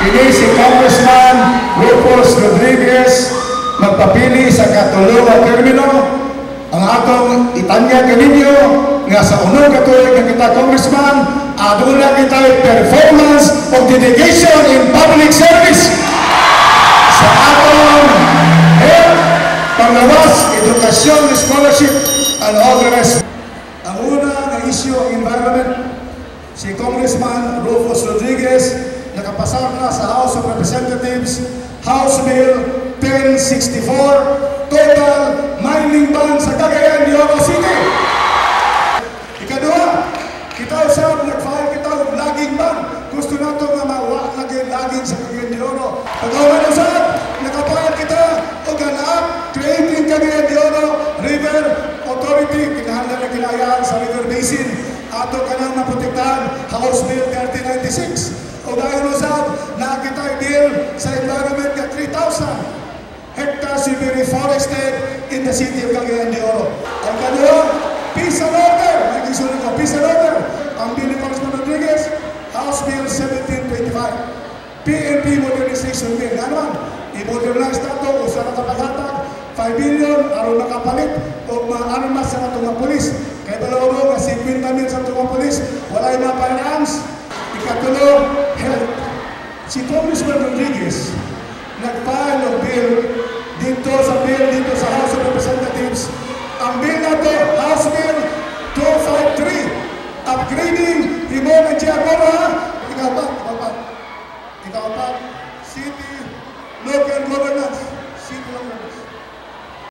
Kini si Congressman Rufus Rodriguez magpapili sa katulong nga termino. Ang atong itanya kaninyo nga sa unong katuig nga kita Congressman, aduna kita performance of dedication in public service sa atong health, panglawas, edukasyon, scholarship, and all the rest. Ang una na issue ang environment, si Congressman Rufus Rodriguez nakapasar na sa House of Representatives House Bill 1064, total mining ban sa Cagayan de Oro City. Ikaduha, kita usab nag-file kita og logging ban. Gusto nato nga mawa lagi logging sa Cagayan de Oro. Pag-uwan usab, nakapayag kita og anak creating Cagayan de Oro River Authority, kinahanglan na kinayaan sa River Basin. Ato kanang naprotektahan House Bill 3096. O dahil usab, nakita bill sa environment nga 3,000 hectares will be reforested in the city of Cagayan de Oro. Ang kaduha, peace and order. Nag-isulong ko, peace and order. Ang bill ni Congressman Rodriguez, House Bill 1725. PNP Modernization Bill. Ano? I-modernize na ito, usa na kapaghatag, 5 billion, aron makapalit, o mga armas sa itong mga polis. Kaya dalawa nga, 50 mil sa itong mga polis, wala yung mga firearms. Ikatulo, health. Si Congressman Rodriguez, nag-file ng bill dito sa House of Representatives. Ang bill na ito, House Bill 253, upgrading Himon and Giagora, ikaw pa, city, local governance, city governance.